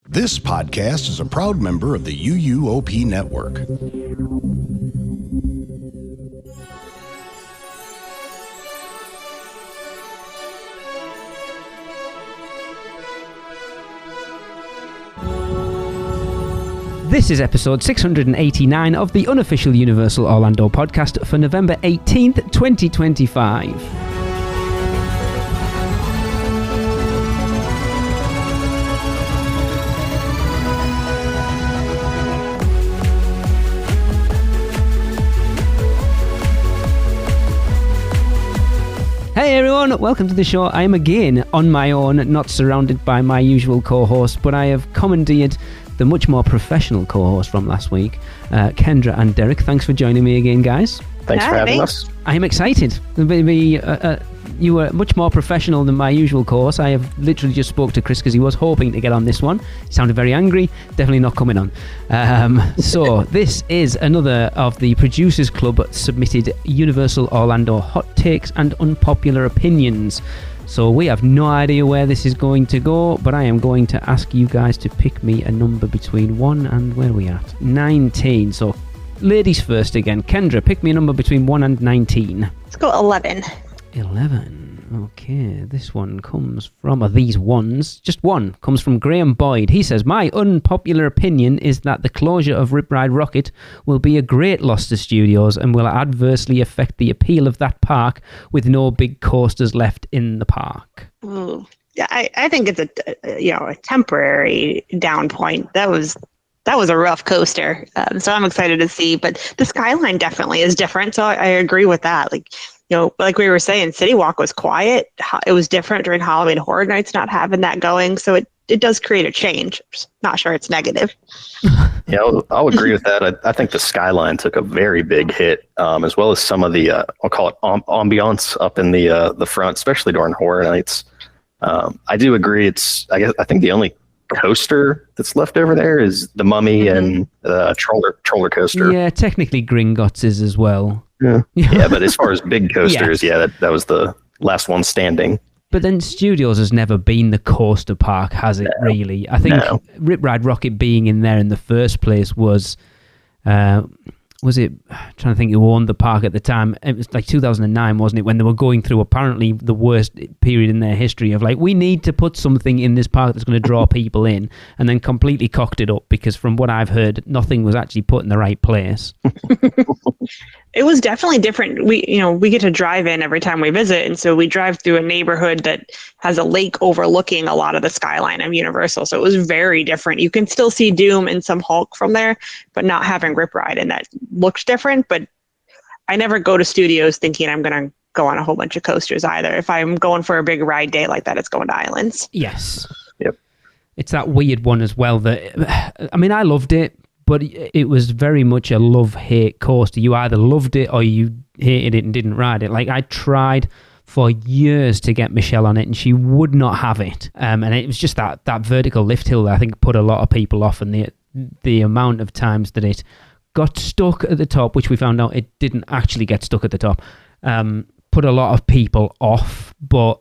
This podcast is a proud member of the UUOP network. This is episode 689 of the unofficial Universal Orlando podcast for November 18th, 2025. Hey everyone, welcome to the show. I am again on my own, not surrounded by my usual co-host, but I have commandeered the much more professional co-host from last week, Kendra and Derek. Thanks for joining me again, guys. Thanks for having us. I am excited. You were much more professional than my usual course. I have literally just spoke to Chris because he was hoping to get on this one. He sounded very angry. Definitely not coming on. So this is another of the Producers Club submitted Universal Orlando hot takes and unpopular opinions. So we have no idea where this is going to go, but I am going to ask you guys to pick me a number between 1 and, where are we at? 19. So ladies first again. Kendra, pick me a number between 1 and 19. Let's go 11. 11. Okay, this one comes from, these ones, just one, comes from Graham Boyd. He says, my unpopular opinion is that the closure of Rip Ride Rockit will be a great loss to studios and will adversely affect the appeal of that park with no big coasters left in the park. Ooh. Yeah, I think it's a temporary down point. That was a rough coaster. So I'm excited to see, but the skyline definitely is different. So I agree with that. Like we were saying, City Walk was quiet. It was different during Halloween Horror Nights, not having that going. So it does create a change. Just not sure it's negative. Yeah, I'll agree with that. I think the skyline took a very big hit, as well as some of the, I'll call it ambiance up in the front, especially during Horror Nights. I do agree. I think the only coaster that's left over there is the Mummy and the Troller coaster. Yeah, technically Gringotts is as well. Yeah, but as far as big coasters, that was the last one standing. But then Studios has never been the coaster park, has it, really? I think Rip Ride Rockit being in there in the first place was it, I'm trying to think who owned the park at the time, it was like 2009, wasn't it, when they were going through apparently the worst period in their history of like, we need to put something in this park that's going to draw people in, and then completely cocked it up because from what I've heard, nothing was actually put in the right place. It was definitely different. We get to drive in every time we visit, and so we drive through a neighborhood that has a lake overlooking a lot of the skyline of Universal. So it was very different. You can still see Doom and some Hulk from there, but not having Rip Ride, and that looks different. But I never go to Studios thinking I'm going to go on a whole bunch of coasters either. If I'm going for a big ride day like that, it's going to Islands. Yes. Yep. It's that weird one as well that, I mean, I loved it, but it was very much a love-hate coaster. You either loved it or you hated it and didn't ride it. Like, I tried for years to get Michelle on it, and she would not have it. And it was just that vertical lift hill that I think put a lot of people off, and the amount of times that it got stuck at the top, which we found out it didn't actually get stuck at the top, put a lot of people off. But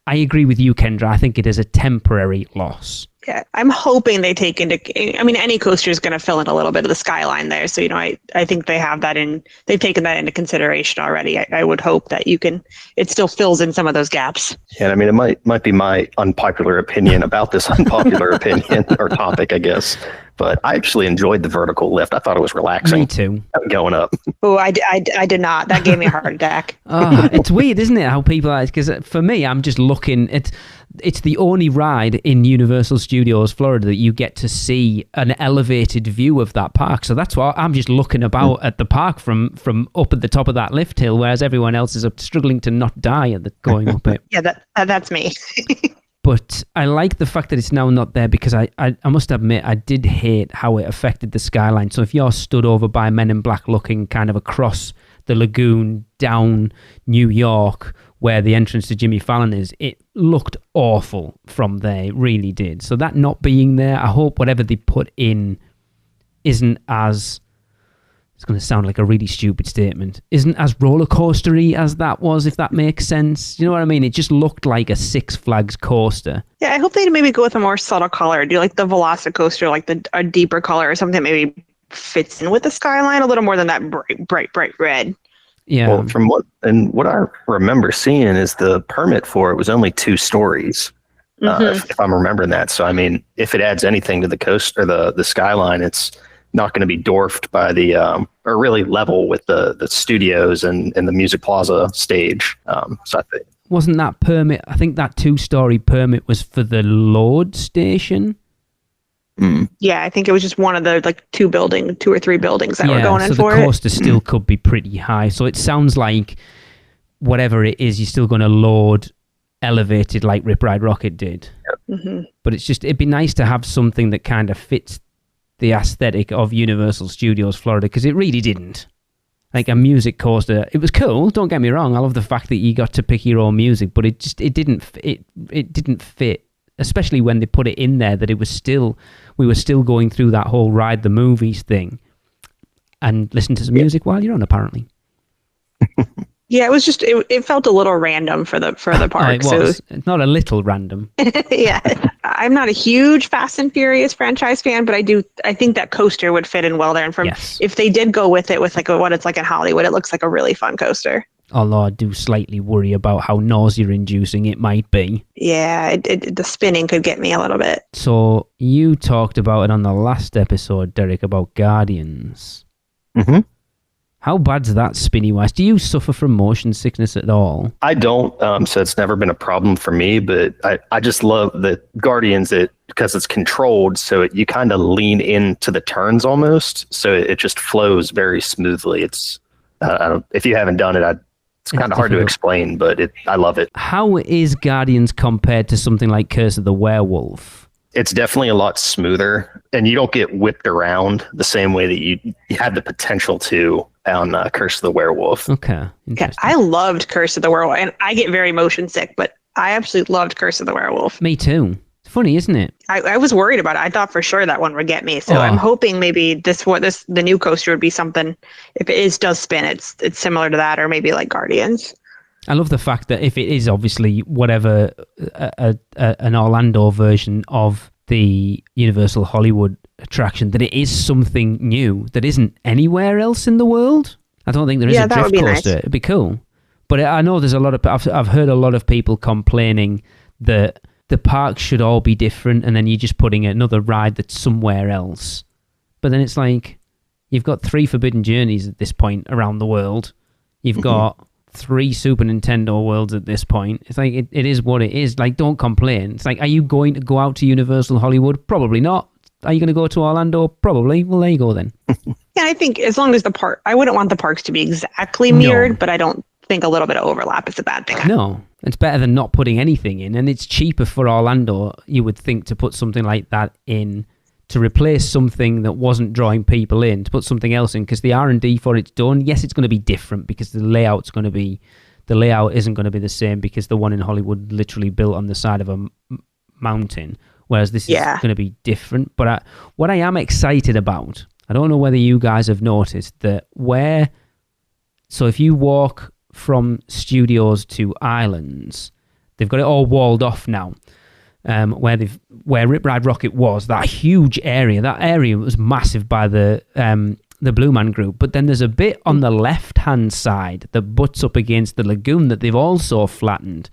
I agree with you, Kendra. I think it is a temporary loss. Yeah, I'm hoping they take any coaster is going to fill in a little bit of the skyline there. So, I think they've taken that into consideration already. I would hope that it still fills in some of those gaps. Yeah, it might be my unpopular opinion about this unpopular opinion or topic, I guess. But I actually enjoyed the vertical lift. I thought it was relaxing. Me too. Going up. Oh, I did not. That gave me a heart attack. It's weird, isn't it, how people are, because for me, I'm just looking, it's the only ride in Universal Studios Florida that you get to see an elevated view of that park. So that's why I'm just looking about at the park from up at the top of that lift hill, whereas everyone else is struggling to not die going up it. Yeah, that's me. But I like the fact that it's now not there because I must admit, I did hate how it affected the skyline. So if you're stood over by Men in Black looking kind of across the lagoon down New York where the entrance to Jimmy Fallon is, it looked awful from there. It really did. So that not being there, I hope whatever they put in isn't as it's going to sound like a really stupid statement, isn't as roller coastery as that was, if that makes sense. You know what I mean? It just looked like a Six Flags coaster. Yeah, I hope they'd maybe go with a more subtle color. Do like the Velocicoaster, like a deeper color or something that maybe fits in with the skyline a little more than that bright red. Yeah. Well, from what I remember seeing is the permit for it was only 2 stories, if I'm remembering that. So I mean, if it adds anything to the coast or the skyline, it's not going to be dwarfed by the or really level with the studios and the Music Plaza stage. So I think wasn't that permit? I think that 2-story permit was for the load station. Yeah, I think it was just one of the like 2 or 3 buildings that were going in for it. So the coaster still could be pretty high. So it sounds like whatever it is, you're still going to load elevated like Rip Ride Rockit did. But it'd be nice to have something that kind of fits the aesthetic of Universal Studios Florida, because it really didn't. Like a music coaster, it was cool. Don't get me wrong. I love the fact that you got to pick your own music, but it didn't fit. Especially when they put it in there that we were still going through that whole ride the movies thing, and listen to some music while you're on. Apparently. Yeah, it was just it felt a little random for the park. It was. It's not a little random. Yeah, I'm not a huge Fast and Furious franchise fan, but I think that coaster would fit in well there. And if they did go with it with like what it's like in Hollywood, it looks like a really fun coaster. Although I do slightly worry about how nausea-inducing it might be. Yeah, the spinning could get me a little bit. So you talked about it on the last episode, Derek, about Guardians. How bad's that spinny-wise? Do you suffer from motion sickness at all? I don't, so it's never been a problem for me, but I just love the Guardians because it's controlled, so you kind of lean into the turns almost, so it just flows very smoothly. It's if you haven't done it, it's kind of hard to explain, but I love it. How is Guardians compared to something like Curse of the Werewolf? It's definitely a lot smoother, and you don't get whipped around the same way that you had the potential to on Curse of the Werewolf. Okay. Yeah, I loved Curse of the Werewolf, and I get very motion sick, but I absolutely loved Curse of the Werewolf. Me too. It's funny, isn't it? I was worried about it. I thought for sure that one would get me. So I'm hoping maybe the new coaster would be something. If it does spin, it's similar to that, or maybe like Guardians. I love the fact that if it is obviously whatever an Orlando version of the Universal Hollywood attraction, that it is something new that isn't anywhere else in the world. I don't think there is a drift coaster. Nice. It'd be cool. But I know there's I've heard a lot of people complaining that the parks should all be different, and then you're just putting another ride that's somewhere else. But then it's like, you've got 3 Forbidden Journeys at this point around the world. You've got 3 Super Nintendo worlds at this point. It's like, it is what it is. Like, don't complain. It's like, are you going to go out to Universal Hollywood? Probably not. Are you going to go to Orlando? Probably. Well, there you go then. Yeah, I think as long as I wouldn't want the parks to be exactly mirrored, but I don't think a little bit of overlap is a bad thing. No, it's better than not putting anything in, and it's cheaper for Orlando, you would think, to put something like that in, to replace something that wasn't drawing people in, to put something else in, because the R&D for it's done. Yes, it's going to be different because the layout isn't going to be the same, because the one in Hollywood literally built on the side of a mountain, whereas this is going to be different. But what I am excited about, I don't know whether you guys have noticed that so if you walk from studios to islands, they've got it all walled off now. Where Rip Ride Rockit was, that huge area. That area was massive by the Blue Man Group. But then there's a bit on the left-hand side that butts up against the lagoon that they've also flattened.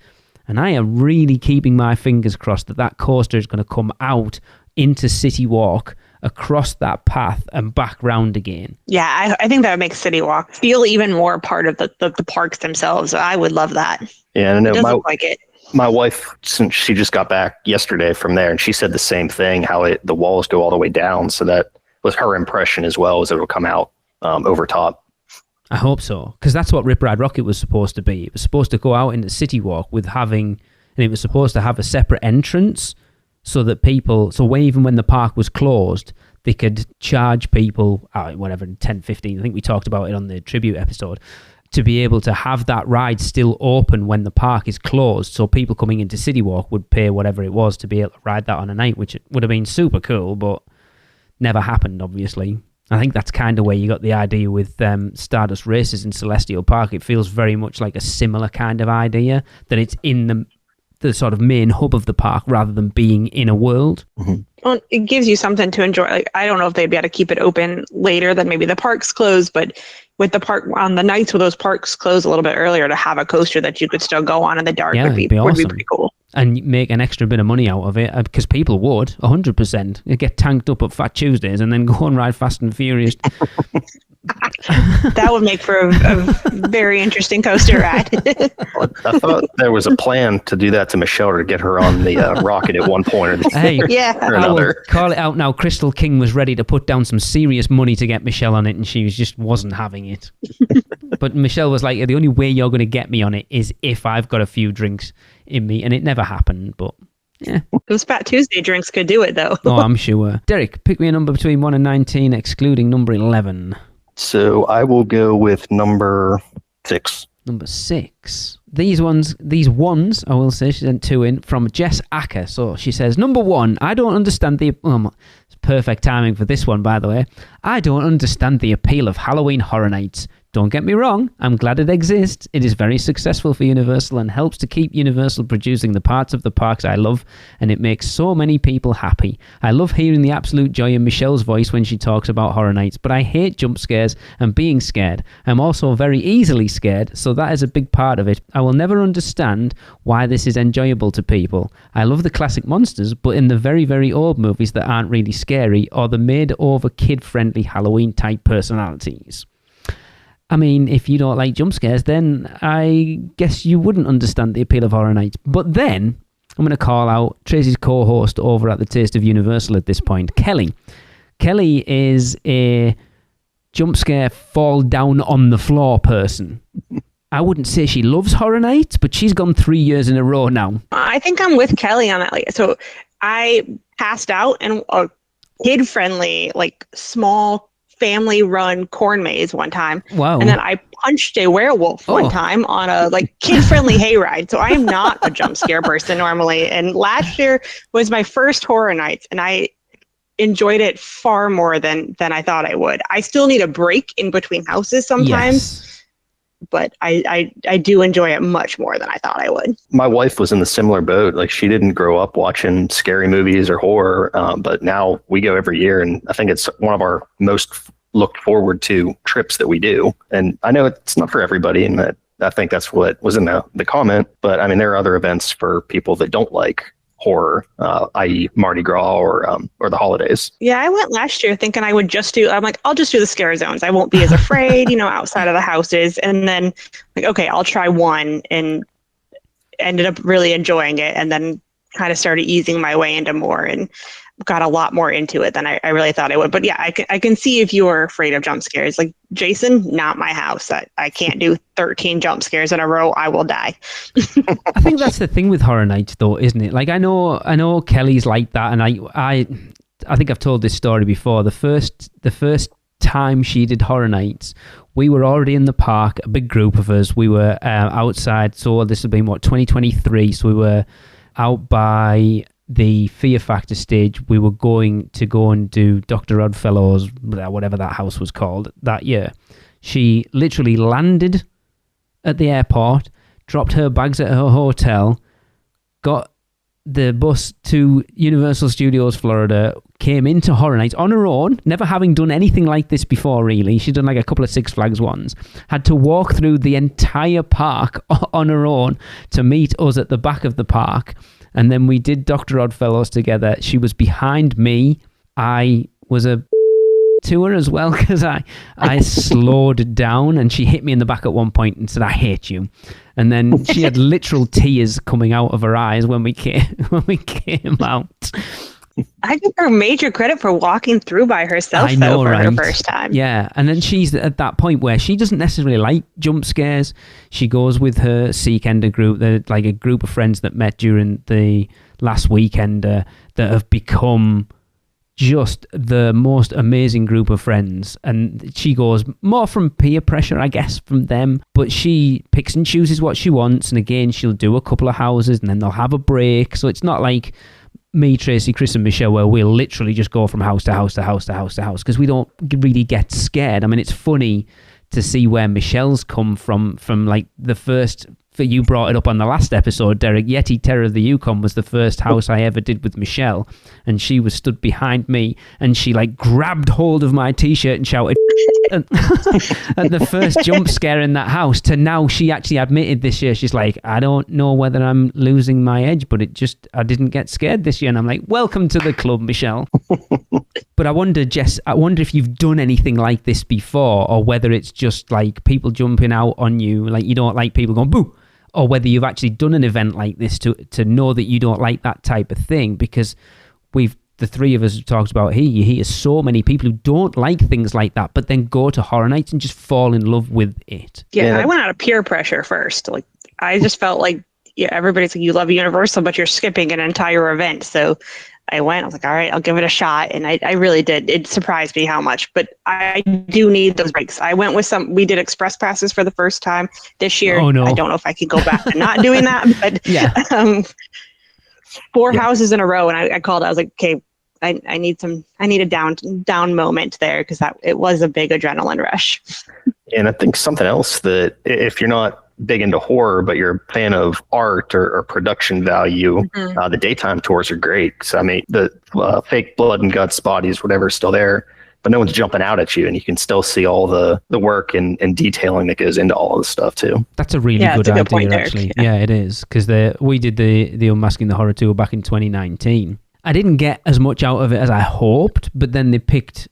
And I am really keeping my fingers crossed that coaster is going to come out into City Walk, across that path, and back round again. Yeah, I think that would make City Walk feel even more part of the parks themselves. I would love that. Yeah, and it doesn't look like it. My wife, since she just got back yesterday from there, and she said the same thing, how the walls go all the way down. So that was her impression as well, as it will come out over top. I hope so, because that's what Rip Ride Rockit was supposed to be. It was supposed to go out into City Walk and it was supposed to have a separate entrance, so that even when the park was closed, they could charge people, whatever, 10, 15, I think we talked about it on the tribute episode, to be able to have that ride still open when the park is closed, so people coming into City Walk would pay whatever it was to be able to ride that on a night, which would have been super cool, but never happened, obviously. I think that's kind of where you got the idea with Stardust Races in Celestial Park. It feels very much like a similar kind of idea, that it's in the sort of main hub of the park rather than being in a world. Mm-hmm. Well, it gives you something to enjoy. Like, I don't know if they'd be able to keep it open later than maybe the parks close, but with the park on the nights where those parks close a little bit earlier, to have a coaster that you could still go on in the dark would be awesome. Pretty cool. And make an extra bit of money out of it, because people would 100%. You get tanked up at Fat Tuesdays and then go and ride Fast and Furious. That would make for a very interesting coaster ride. I thought there was a plan to do that to Michelle to get her on the rocket at one point or I will call it out now. Crystal King was ready to put down some serious money to get Michelle on it, and she just wasn't having it. But Michelle was like, the only way you're going to get me on it is if I've got a few drinks in me, and it never happened, but yeah. Those Fat Tuesday drinks could do it, though. Oh, I'm sure. Derek, pick me a number between 1 and 19, excluding number 11. So I will go with number 6. Number 6. These ones, I will say, she sent 2 in from Jess Acker. So she says, number 1, I don't understand the... it's perfect timing for this one, by the way. I don't understand the appeal of Halloween Horror Nights. Don't get me wrong, I'm glad it exists. It is very successful for Universal and helps to keep Universal producing the parts of the parks I love, and it makes so many people happy. I love hearing the absolute joy in Michelle's voice when she talks about Horror Nights, but I hate jump scares and being scared. I'm also very easily scared, so that is a big part of it. I will never understand why this is enjoyable to people. I love the classic monsters, but in the very, very old movies that aren't really scary, or the made-over kid-friendly Halloween-type personalities. I mean, if you don't like jump scares, then I guess you wouldn't understand the appeal of Horror Nights. But then, I'm going to call out Tracy's co-host over at the Taste of Universal at this point, Kelly. Kelly is a jump scare fall down on the floor person. I wouldn't say she loves Horror Nights, but she's gone 3 years in a row now. I think I'm with Kelly on that. Like, so I passed out in a kid-friendly, like, small family-run corn maze one time. Wow. And then I punched a werewolf one time on a like kid-friendly hayride. So I am not a jump scare person normally. And last year was my first Horror Nights, and I enjoyed it far more than I thought I would. I still need a break in between houses sometimes, but I do enjoy it much more than I thought I would. My wife was in the similar boat. Like, she didn't grow up watching scary movies or horror, but now we go every year, and I think it's one of our most looked forward to trips that we do. And I know it's not for everybody, and that I think that's what was in the comment, but I mean, there are other events for people that don't like horror, i.e. Mardi Gras or the holidays. Yeah, I went last year thinking I'll just do the scare zones. I won't be as afraid, outside of the houses. And then like, okay, I'll try one, and ended up really enjoying it, and then kind of started easing my way into more and got a lot more into it than I really thought I would. But yeah, I can see if you were afraid of jump scares. Like, Jason, not my house. I can't do 13 jump scares in a row. I will die. I think that's the thing with Horror Nights, though, isn't it? Like, I know Kelly's like that, and I think I've told this story before. The first time she did Horror Nights, we were already in the park, a big group of us. We were outside, so this has been 2023, so we were out by the Fear Factor stage. We were going to go and do Dr. Oddfellow's, whatever that house was called, that year. She literally landed at the airport, dropped her bags at her hotel, got the bus to Universal Studios Florida, came into Horror Nights on her own, never having done anything like this before, really. She'd done like a couple of Six Flags ones. Had to walk through the entire park on her own to meet us at the back of the park. And then we did Dr. Oddfellows together. She was behind me. I was a to her as well, because I slowed down, and she hit me in the back at one point and said, "I hate you." And then she had literal tears coming out of her eyes when we came out. I give her major credit for walking through by herself, though, for her first time. Yeah, and then she's at that point where she doesn't necessarily like jump scares. She goes with her Seekender group. They're like a group of friends that met during the last Weekender that have become just the most amazing group of friends. And she goes more from peer pressure, I guess, from them. But she picks and chooses what she wants. And again, she'll do a couple of houses and then they'll have a break. So it's not like me, Tracy, Chris, and Michelle, where we'll literally just go from house to house to house to house to house because we don't really get scared. I mean, it's funny to see where Michelle's come from like the first. You brought it up on the last episode, Derek. Yeti Terror of the Yukon was the first house I ever did with Michelle, and she was stood behind me, and she like grabbed hold of my t-shirt and shouted at the first jump scare in that house. To now, she actually admitted this year, she's like, I don't know whether I'm losing my edge, but I didn't get scared this year. And I'm like, welcome to the club, Michelle. But I wonder, Jess, if you've done anything like this before, or whether it's just like people jumping out on you, like you don't like people going boo, or whether you've actually done an event like this to know that you don't like that type of thing, because the three of us have talked about here, you hear so many people who don't like things like that, but then go to Horror Nights and just fall in love with it. Yeah, I went out of peer pressure first. Like, I just felt like, yeah, everybody's like, you love Universal, but you're skipping an entire event. So I went, I was like, all right, I'll give it a shot. And I really did. It surprised me how much, but I do need those breaks. I went with we did express passes for the first time this year. Oh, no. I don't know if I could go back to not doing that, but yeah. 4 houses in a row. And I called, I was like, okay, I need a down moment there, because it was a big adrenaline rush. And I think something else that if you're not big into horror, but you're a fan of art or production value, the daytime tours are great. So, I mean, the fake blood and guts bodies, whatever, is still there, but no one's jumping out at you, and you can still see all the work and detailing that goes into all of this stuff too. That's a really good idea, point, actually. Yeah, it is, because we did the Unmasking the Horror tour back in 2019. I didn't get as much out of it as I hoped, but then they picked...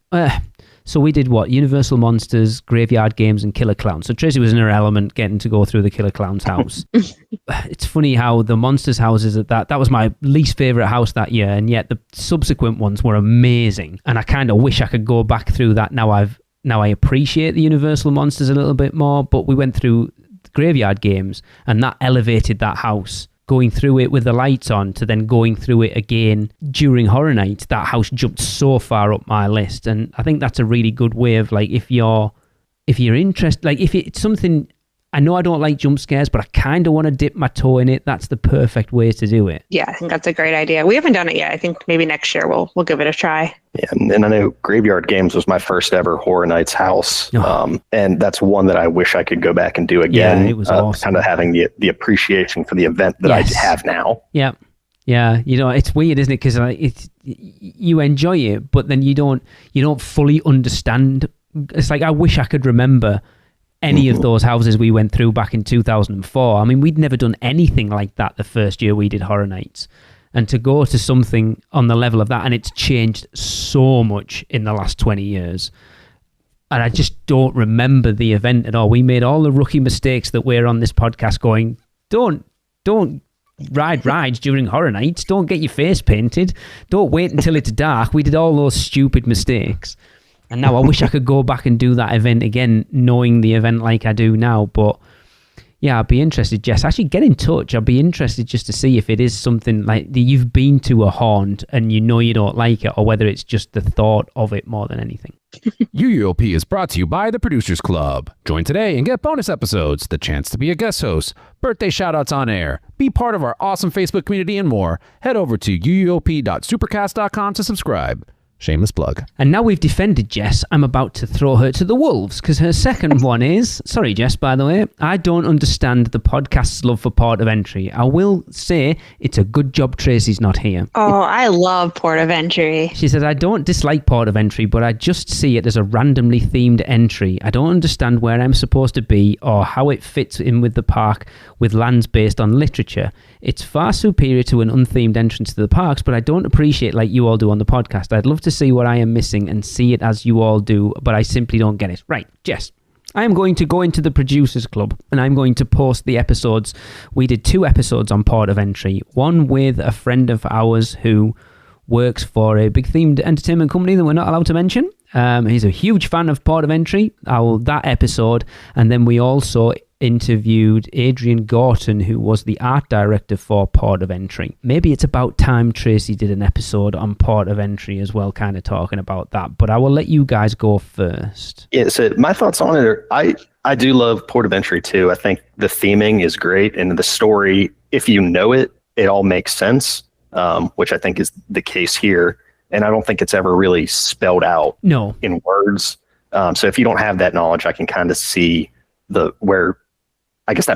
So we did Universal Monsters, Graveyard Games, and Killer Clowns. So Tracy was in her element getting to go through the Killer Clowns house. It's funny how the Monsters houses that was my least favourite house that year, and yet the subsequent ones were amazing. And I kind of wish I could go back through that. Now I appreciate the Universal Monsters a little bit more, but we went through the Graveyard Games, and that elevated that house. Going through it with the lights on to then going through it again during Horror Nights, that house jumped so far up my list. And I think that's a really good way of, like, if you're interested, like if it's something, I know I don't like jump scares, but I kind of want to dip my toe in it. That's the perfect way to do it. Yeah, I think that's a great idea. We haven't done it yet. I think maybe next year we'll give it a try. Yeah, and I know Graveyard Games was my first ever Horror Nights house. And that's one that I wish I could go back and do again. Yeah, it was awesome. Kind of having the appreciation for the event that I have now. Yeah. Yeah, it's weird, isn't it? Because you enjoy it, but then you don't fully understand. It's like, I wish I could remember any of those houses we went through back in 2004. I mean, we'd never done anything like that the first year we did Horror Nights. And to go to something on the level of that, and it's changed so much in the last 20 years. And I just don't remember the event at all. We made all the rookie mistakes that we're on this podcast going, don't ride rides during Horror Nights. Don't get your face painted. Don't wait until it's dark. We did all those stupid mistakes. And now I wish I could go back and do that event again, knowing the event like I do now. But yeah, I'd be interested, Jess. Actually, get in touch. I'd be interested just to see if it is something like you've been to a haunt and you know you don't like it, or whether it's just the thought of it more than anything. UUOP is brought to you by the Producers Club. Join today and get bonus episodes, the chance to be a guest host, birthday shoutouts on air, be part of our awesome Facebook community, and more. Head over to uuop.supercast.com to subscribe. Shameless plug. And now we've defended Jess, I'm about to throw her to the wolves, because her second one is, sorry Jess, by the way, I don't understand the podcast's love for Port of Entry. I will say it's a good job Tracy's not here. Oh, I love Port of Entry. She says, I don't dislike Port of Entry, but I just see it as a randomly themed entry. I don't understand where I'm supposed to be or how it fits in with the park with lands based on literature. It's far superior to an unthemed entrance to the parks, but I don't appreciate like you all do on the podcast. I'd love to see what I am missing and see it as you all do, but I simply don't get it. Right, Jess. I am going to go into the Producers Club and I'm going to post the episodes. We did 2 episodes on Port of Entry. One with a friend of ours who works for a big themed entertainment company that we're not allowed to mention. He's a huge fan of Port of Entry, that episode. And then we also interviewed Adrian Gorton, who was the art director for Port of Entry. Maybe it's about time Tracy did an episode on Port of Entry as well, kind of talking about that. But I will let you guys go first. Yeah, so my thoughts on it are, I do love Port of Entry too. I think the theming is great, and the story, if you know it, it all makes sense. which I think is the case here. And I don't think it's ever really spelled out in words. So if you don't have that knowledge, I can kind of see that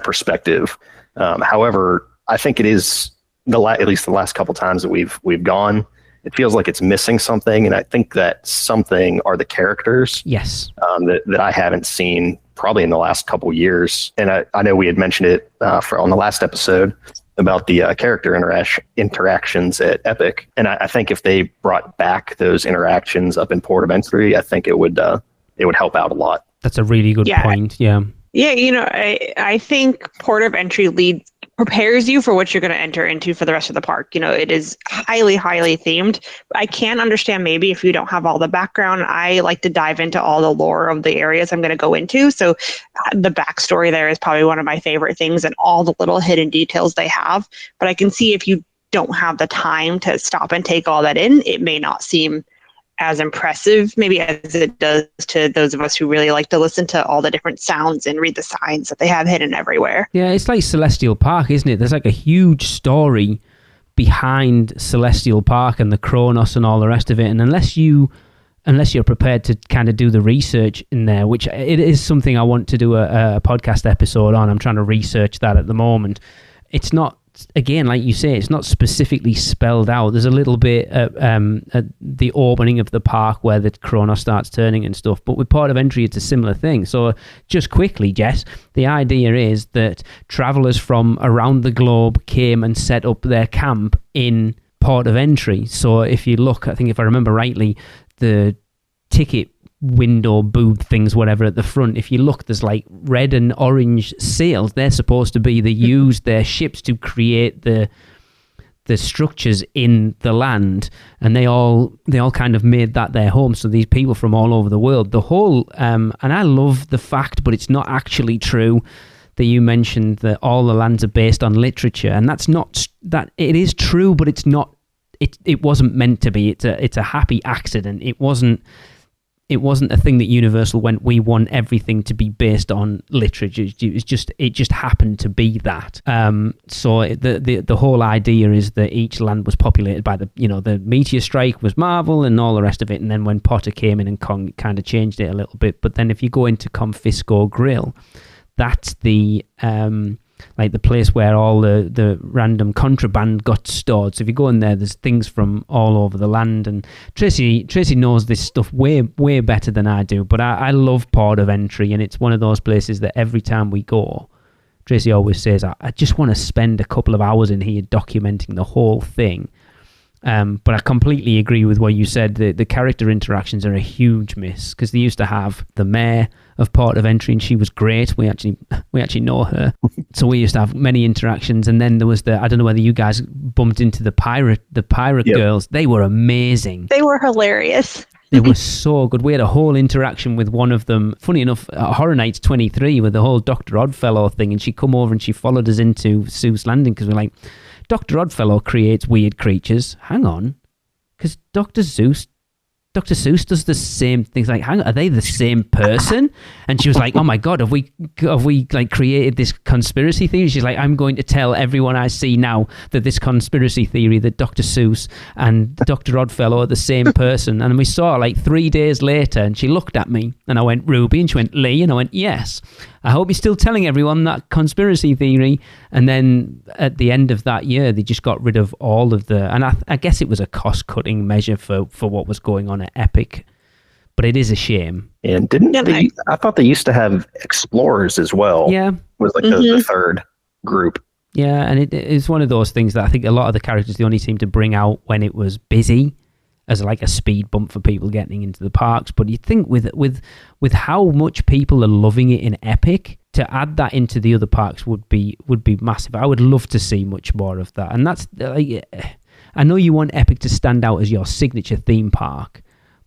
perspective. However, I think it is at least the last couple times that we've gone, it feels like it's missing something. And I think that something are the characters. Yes. That I haven't seen probably in the last couple years. And I know we had mentioned it on the last episode about the character interactions at Epic. And I think if they brought back those interactions up in Port of Entry, I think it would help out a lot. That's a really good point. Yeah. Yeah, I think Port of Entry prepares you for what you're going to enter into for the rest of the park. It is highly, highly themed. I can understand maybe if you don't have all the background. I like to dive into all the lore of the areas I'm going to go into. So the backstory there is probably one of my favorite things, and all the little hidden details they have. But I can see if you don't have the time to stop and take all that in, it may not seem as impressive maybe as it does to those of us who really like to listen to all the different sounds and read the signs that they have hidden everywhere. Yeah, it's like Celestial Park, isn't it? There's like a huge story behind Celestial Park and the Kronos and all the rest of it. And unless you're prepared to kind of do the research in there, which it is something I want to do a podcast episode on. I'm trying to research that at the moment. It's not, again, like you say, it's not specifically spelled out. There's a little bit at the opening of the park where the Kronos starts turning and stuff. But with Port of Entry, it's a similar thing. So just quickly, Jess, the idea is that travelers from around the globe came and set up their camp in Port of Entry. So if you look, I think if I remember rightly, the ticket window booth things, whatever, at the front, if you look, there's like red and orange sails. They're supposed to be used their ships to create the structures in the land, and they all kind of made that their home. So these people from all over the world, the whole and I love the fact, but it's not actually true, that you mentioned that all the lands are based on literature, and that's not that. It is true, but it's not. It wasn't meant to be. It's a happy accident. It wasn't a thing that Universal went, we want everything to be based on literature. It just happened to be that. So the whole idea is that each land was populated by the meteor strike was Marvel and all the rest of it. And then when Potter came in and kind of changed it a little bit. But then if you go into Confisco Grill, that's the like the place where all the random contraband got stored. So if you go in there, there's things from all over the land. And Tracy knows this stuff way better than I do. But I love Port of Entry, and it's one of those places that every time we go, Tracy always says, I just want to spend a couple of hours in here documenting the whole thing. But I completely agree with what you said. The character interactions are a huge miss, because they used to have the mayor of Port of Entry, and she was great. We actually know her, so we used to have many interactions. And then there was I don't know whether you guys bumped into the pirate yep. girls. They were amazing. They were hilarious. They were so good. We had a whole interaction with one of them. Funny enough, Horror Nights 23 with the whole Dr. Oddfellow thing, and she come over and she followed us into Seuss Landing, because we're like, Dr. Oddfellow creates weird creatures. Hang on, because Dr. Seuss does the same things. Like, hang on, are they the same person? And she was like, oh my God, have we like created this conspiracy theory? She's like, I'm going to tell everyone I see now that this conspiracy theory that Dr. Seuss and Dr. Oddfellow are the same person. And we saw her like 3 days later, and she looked at me and I went, Ruby, and she went, Lee, and I went, yes. I hope you're still telling everyone that conspiracy theory. And then at the end of that year, they just got rid of all of and I guess it was a cost-cutting measure for what was going on at Epic. But it is a shame. And I thought they used to have explorers as well. Yeah. It was like the third group. Yeah, and it's one of those things that I think a lot of the characters, they only seem to bring out when it was busy, as like a speed bump for people getting into the parks. But you think with how much people are loving it in Epic, to add that into the other parks would be massive. I would love to see much more of that. And that's like, I know you want Epic to stand out as your signature theme park,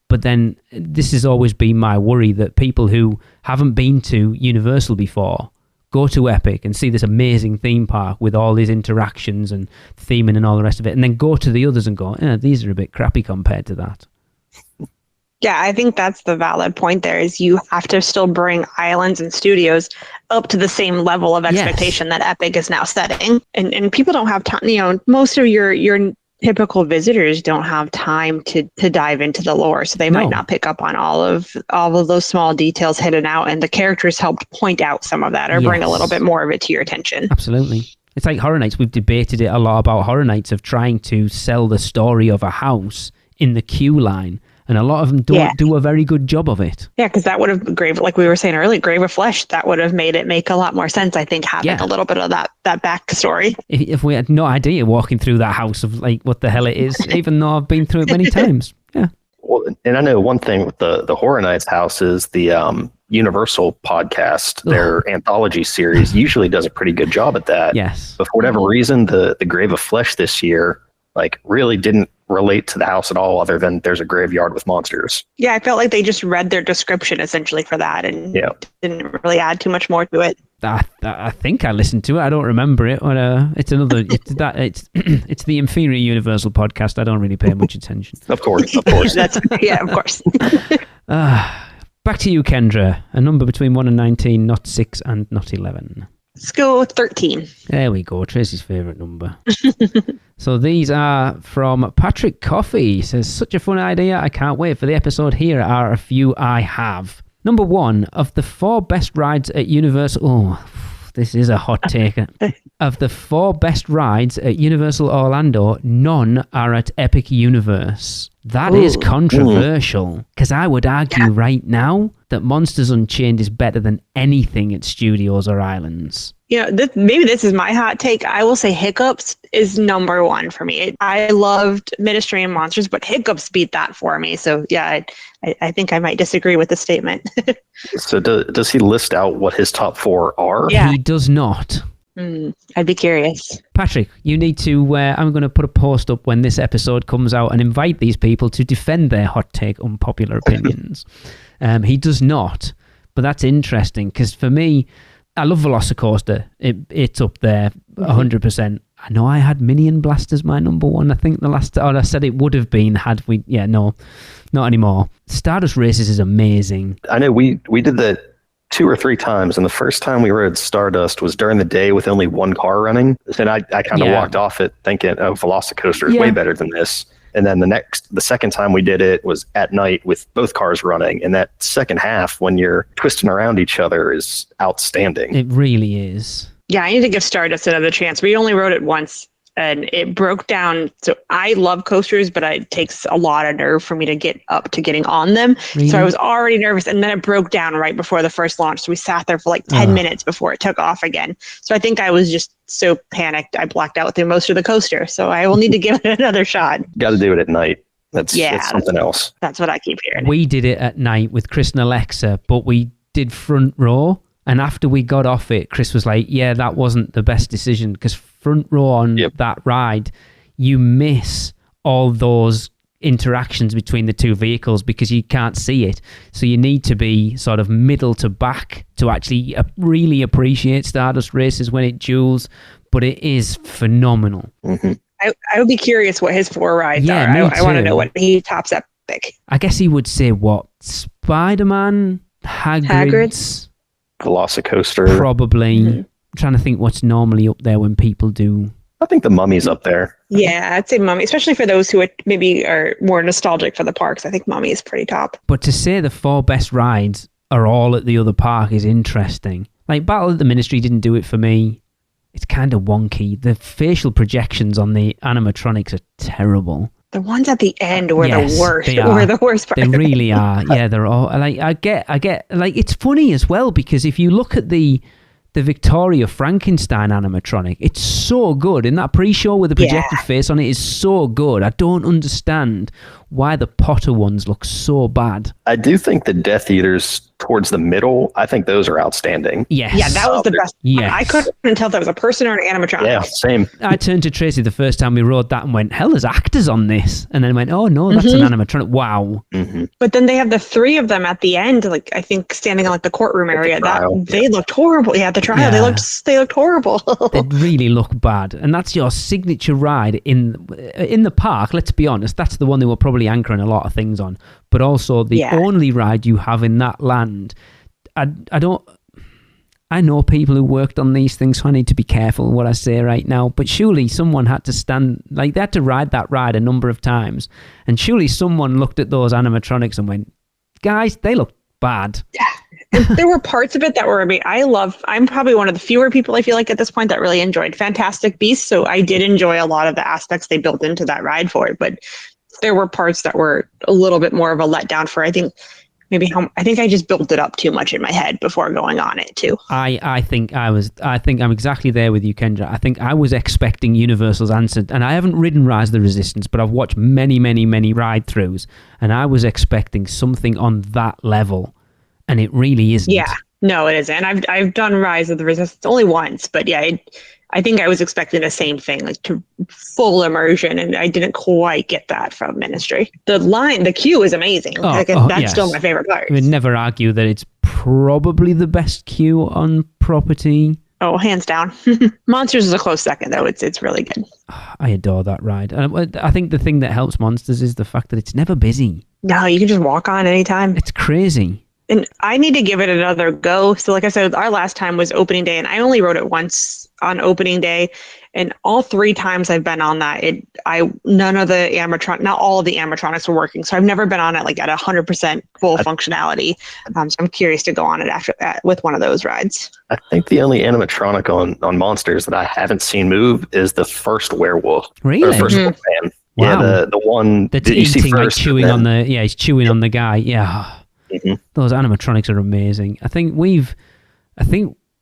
but then this has always been my worry, that people who haven't been to Universal before go to Epic and see this amazing theme park with all these interactions and theming and all the rest of it, and then go to the others and go, these are a bit crappy compared to that. Yeah, I think that's the valid point there, is you have to still bring islands and studios up to the same level of expectation that Epic is now setting. And people don't have time, most of your typical visitors don't have time to dive into the lore, so they might not pick up on all of those small details hidden out, and the characters helped point out some of that or bring a little bit more of it to your attention. Absolutely. It's like Horror Nights. We've debated it a lot about Horror Nights of trying to sell the story of a house in the queue line. And a lot of them don't do a very good job of it. Yeah, because that would have like we were saying earlier, Grave of Flesh, that would have made it make a lot more sense, I think, having a little bit of that backstory. If we had no idea walking through that house of like what the hell it is, even though I've been through it many times. Yeah. Well, and I know one thing with the Horror Nights house is the Universal podcast, their anthology series, usually does a pretty good job at that. Yes. But for whatever reason, the Grave of Flesh this year, like, really didn't relate to the house at all, other than there's a graveyard with monsters. Yeah, I felt like they just read their description essentially for that and didn't really add too much more to it. I think I listened to it. I don't remember it. But, it's another. It's the inferior Universal podcast. I don't really pay much attention. Of course. Of course. Back to you, Kendra. A number between 1 and 19, not 6 and not 11. Let's go with 13. There we go. Tracy's favourite number. So these are from Patrick Coffey. He says, such a fun idea. I can't wait for the episode. Here are a few I have. Number 1, of the 4 best rides at Universal... Oh, this is a hot take. Of the 4 best rides at Universal Orlando, none are at Epic Universe. That is controversial, because I would argue right now that Monsters Unchained is better than anything at Studios or Islands. Yeah, maybe this is my hot take. I will say Hiccups is number 1 for me. I loved Mediterranean Monsters, but Hiccups beat that for me. So yeah, I think I might disagree with the statement. So does he list out what his top 4 are? Yeah. He does not. I'd be curious. Patrick, you need to, I'm going to put a post up when this episode comes out and invite these people to defend their hot take unpopular opinions. He does not, but that's interesting because for me, I love Velocicoaster. It's up there 100%. I know I had Minion Blast as my number 1. I think I said it would have been had we, no, not anymore. Stardust Races is amazing. I know we did that 2 or 3 times, and the first time we rode Stardust was during the day with only 1 car running, and I kind of walked off it thinking, oh, Velocicoaster is way better than this. And then the second time we did it was at night with both cars running, and that second half when you're twisting around each other is outstanding. It really is. Yeah, I need to give Stardust another chance. We only rode it once, and it broke down. So I love coasters, but it takes a lot of nerve for me to get up to getting on them. Really? So I was already nervous, and then it broke down right before the first launch. So we sat there for like 10 minutes before it took off again. So I think I was just so panicked, I blacked out through most of the coaster. So I will need to give it another shot. Got to do it at night. That's something else. That's what I keep hearing. We did it at night with Chris and Alexa, but we did front row. And after we got off it, Chris was like, yeah, that wasn't the best decision because front row on that ride, you miss all those interactions between the 2 vehicles because you can't see it. So you need to be sort of middle to back to actually really appreciate Stardust Races when it duels. But it is phenomenal. Mm-hmm. I would be curious what his 4 rides are. I want to know what he tops Epic. I guess he would say what? Spider-Man? Hagrid's? Velocicoaster. Probably. Mm-hmm. I'm trying to think what's normally up there when people do. I think the Mummy's up there. Yeah, I'd say Mummy, especially for those who maybe are more nostalgic for the parks. I think Mummy is pretty top. But to say the 4 best rides are all at the other park is interesting. Like Battle at the Ministry didn't do it for me. It's kind of wonky. The facial projections on the animatronics are terrible. The ones at the end were the worst. They were the worst part. They really are. Yeah, they're all like I get like it's funny as well because if you look at the Victoria Frankenstein animatronic, it's so good. In that pre-show with the projected face on it is so good. I don't understand why the Potter ones look so bad. I do think the Death Eaters towards the middle, I think those are outstanding. Yes. Yeah, that was the best. Yes. I couldn't tell if that was a person or an animatronic. Yeah, same. I turned to Tracy the first time we rode that and went, hell, there's actors on this. And then went, oh no, that's an animatronic. Wow. Mm-hmm. But then they have the 3 of them at the end, like I think standing on like the courtroom area. They looked horrible. Yeah, at the trial, they looked horrible. They really look bad. And that's your signature ride in the park, let's be honest. That's the one they were probably anchoring a lot of things on. But also the only ride you have in that land. I know people who worked on these things, so I need to be careful what I say right now. But surely someone had to stand, like they had to ride that ride a number of times. And surely someone looked at those animatronics and went, guys, they look bad. And there were parts of it that were, I'm probably one of the fewer people I feel like at this point that really enjoyed Fantastic Beasts. So I did enjoy a lot of the aspects they built into that ride for it. But there were parts that were a little bit more of a letdown for, I think I just built it up too much in my head before going on it too. I think I'm exactly there with you, Kendra. I think I was expecting Universal's answer, and I haven't ridden Rise of the Resistance, but I've watched many, many, many ride-throughs, and I was expecting something on that level, and it really isn't. Yeah, no, it isn't. I've done Rise of the Resistance only once, but yeah, I think I was expecting the same thing, like to full immersion, and I didn't quite get that from Ministry. The queue is amazing. That's yes. Still my favorite part. I would never argue that it's probably the best queue on property. Oh, hands down. Monsters is a close second, though. It's really good. I adore that ride. And I think the thing that helps Monsters is the fact that it's never busy. No, you can just walk on anytime. It's crazy. And I need to give it another go. So like I said, our last time was opening day, and I only rode it once on opening day. And all 3 times I've been on that, not all of the animatronics were working. So I've never been on it like at 100% full functionality. So I'm curious to go on it after that with one of those rides. I think the only animatronic on Monsters that I haven't seen move is the first werewolf. Really? Or first wolfman. Wow. Yeah, the one that's eating, like chewing on the, he's chewing on the guy. Yeah. Mm-hmm. Those animatronics are amazing. I think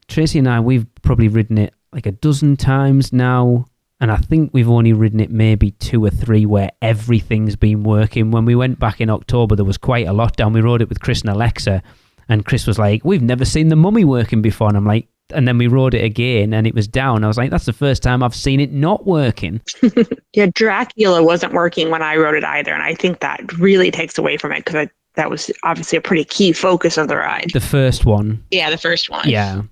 Tracy and I, we've probably ridden it like a dozen times now, and I think we've only ridden it maybe 2 or 3 where everything's been working. When we went back in October, there was quite a lot down. We rode it with Chris and Alexa, and Chris was like, we've never seen the Mummy working before. And I'm like, and then we rode it again and it was down. I was like, that's the first time I've seen it not working. Yeah, Dracula wasn't working when I rode it either, and I think that really takes away from it because that was obviously a pretty key focus of the ride. The first one. Yeah, the first one. Yeah.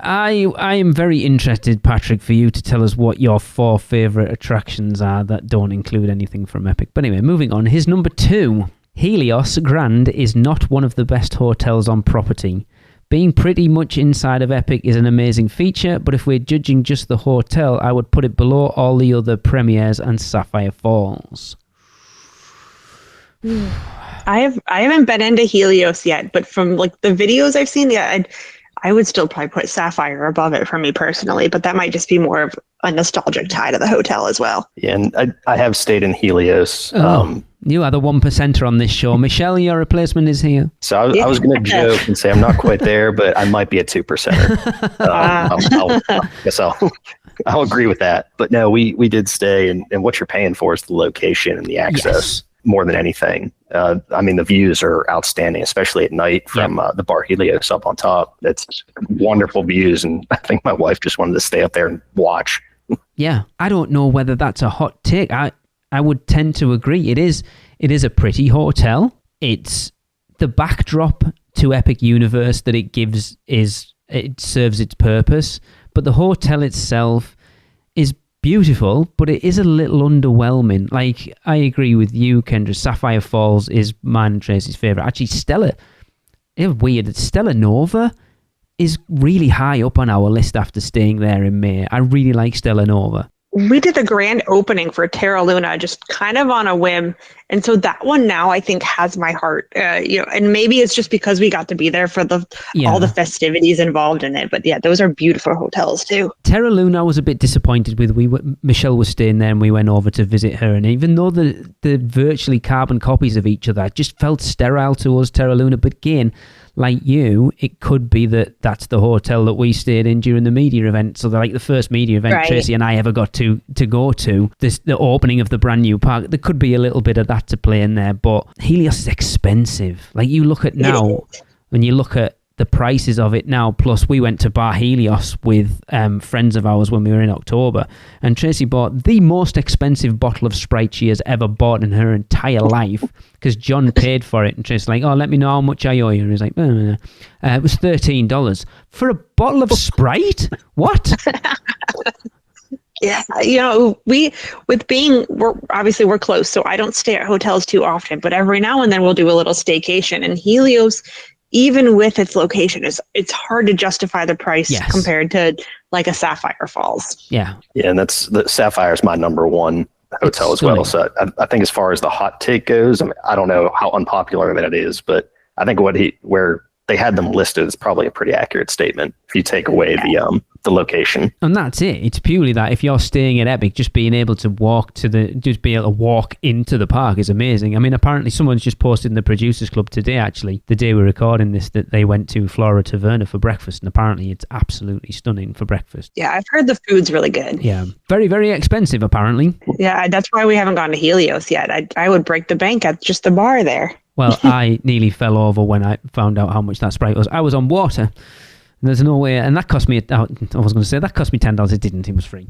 I am very interested, Patrick, for you to tell us what your 4 favourite attractions are that don't include anything from Epic. But anyway, moving on. His number 2. Helios Grand is not one of the best hotels on property. Being pretty much inside of Epic is an amazing feature, but if we're judging just the hotel, I would put it below all the other premieres and Sapphire Falls. I haven't been into Helios yet, but from like the videos I've seen, yeah, I would still probably put Sapphire above it for me personally, but that might just be more of a nostalgic tie to the hotel as well. Yeah, and I have stayed in Helios. You are the 1%er on this show. Michelle, your replacement is here. So I was going to joke and say I'm not quite there, but I might be a 2%er. I'll agree with that. But no, we did stay, and what you're paying for is the location and the access more than anything. I mean, the views are outstanding, especially at night from the Bar Helios up on top. It's wonderful views, and I think my wife just wanted to stay up there and watch. Yeah, I don't know whether that's a hot take. I would tend to agree. It is a pretty hotel. It's the backdrop to Epic Universe that it gives it serves its purpose, but the hotel itself is beautiful, but it is a little underwhelming. Like, I agree with you, Kendra. Sapphire Falls is mine and Tracy's favourite. Actually, Stella Nova is really high up on our list after staying there in May. I really like Stella Nova. We did the grand opening for Terra Luna just kind of on a whim. And so that one now I think has my heart, and maybe it's just because we got to be there for all the festivities involved in it. But yeah, those are beautiful hotels too. Terra Luna I was a bit disappointed with. Michelle was staying there and we went over to visit her. And even though the virtually carbon copies of each other just felt sterile to us, Terra Luna. But again, like you, it could be that's the hotel that we stayed in during the media event. So like the first media event Tracy and I ever got to go to, the opening of the brand new park. There could be a little bit of that to play in there, but Helios is expensive. Like you look at now, when you look at the prices of it now, plus we went to Bar Helios with friends of ours when we were in October, and Tracy bought the most expensive bottle of Sprite she has ever bought in her entire life because John paid for it, and Tracy's like, oh, let me know how much I owe you. And he's like, it was $13 for a bottle of Sprite? What? Yeah, we're close, so I don't stay at hotels too often, but every now and then we'll do a little staycation, and Helios even with its location, it's hard to justify the price Yes. compared to like a Sapphire Falls. Yeah. Yeah, and the Sapphire is my number one hotel It's as well. stunning. So I think as far as the hot take goes, I mean, I don't know how unpopular that is, but I think where they had them listed is probably a pretty accurate statement if you take away the location. And that's it. It's purely that if you're staying at Epic, just being able to be able to walk into the park is amazing. I mean, apparently someone's just posted in the Producers Club today, actually, the day we're recording this, that they went to Flora Taverna for breakfast, and apparently it's absolutely stunning for breakfast. Yeah, I've heard the food's really good. Yeah. Very, very expensive, apparently. Yeah, that's why we haven't gone to Helios yet. I would break the bank at just the bar there. Well, I nearly fell over when I found out how much that Sprite was. I was on water. There's no way, and that cost me. I was going to say that cost me $10. It didn't. It was free.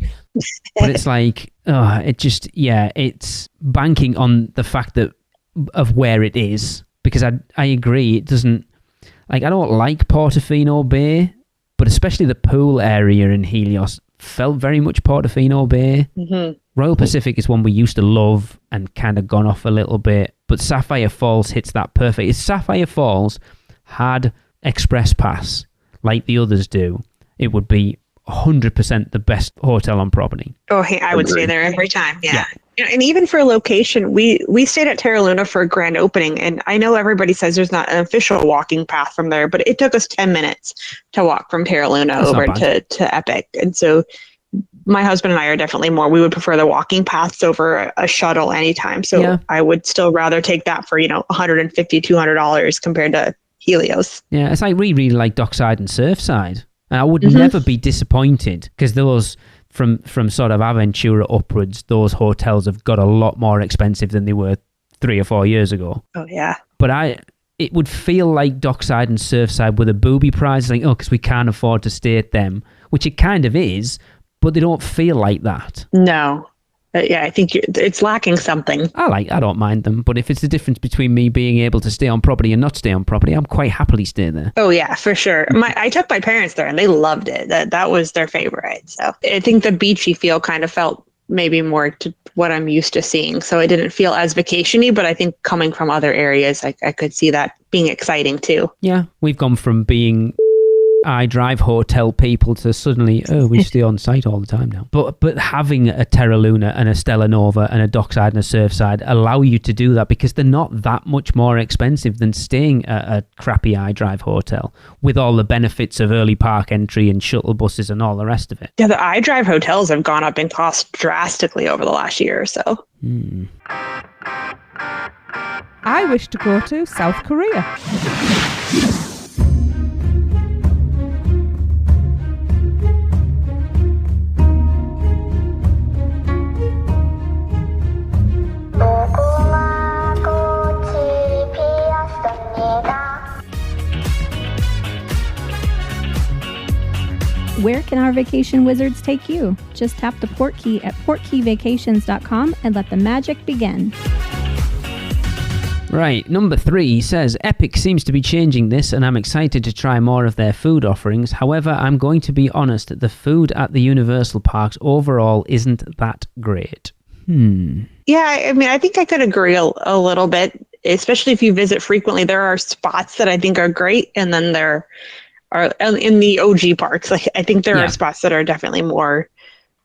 But it's like, it's banking on the fact of where it is, because I agree. It doesn't, like, I don't like Portofino Bay, but especially the pool area in Helios felt very much Portofino Bay. Mm-hmm. Royal Pacific is one we used to love and kind of gone off a little bit, but Sapphire Falls hits that perfect. If Sapphire Falls had Express Pass like the others do, it would be 100% the best hotel on property. Oh, hey, I would stay there every time. Yeah. You know, and even for location, we stayed at Terra Luna for a grand opening, and I know everybody says there's not an official walking path from there, but it took us 10 minutes to walk from Terra Luna That's over not bad. to Epic. And so my husband and I are definitely we would prefer the walking paths over a shuttle anytime. So Yeah. I would still rather take that for, $150, $200 compared to Helios. Yeah, it's like we really like Dockside and Surfside. And I would Mm-hmm. never be disappointed, because those, from sort of Aventura upwards, those hotels have got a lot more expensive than they were 3 or 4 years ago. Oh, yeah. But it would feel like Dockside and Surfside with a booby prize, like, because we can't afford to stay at them, which it kind of is, but they don't feel like that. No. Yeah, I think it's lacking something. I don't mind them, but if it's the difference between me being able to stay on property and not stay on property, I'm quite happily stay there. Oh yeah, for sure. I took my parents there and they loved it. That was their favorite. So I think the beachy feel kind of felt maybe more to what I'm used to seeing. So it didn't feel as vacation-y, but I think coming from other areas, I could see that being exciting too. Yeah, we've gone from being iDrive hotel people to suddenly, we stay on site all the time now. But having a Terra Luna and a Stella Nova and a Dockside and a Surfside allow you to do that, because they're not that much more expensive than staying at a crappy iDrive hotel with all the benefits of early park entry and shuttle buses and all the rest of it. Yeah, the iDrive hotels have gone up in cost drastically over the last year or so. I wish to go to South Korea. Where can our vacation wizards take you? Just tap the port key at portkeyvacations.com and let the magic begin. Right, number 3 says, Epic seems to be changing this and I'm excited to try more of their food offerings. However, I'm going to be honest, the food at the Universal parks overall isn't that great. Yeah, I mean, I think I could agree a little bit, especially if you visit frequently. There are spots that I think are great, and then there are in the OG parks. Like, I think there are spots that are definitely more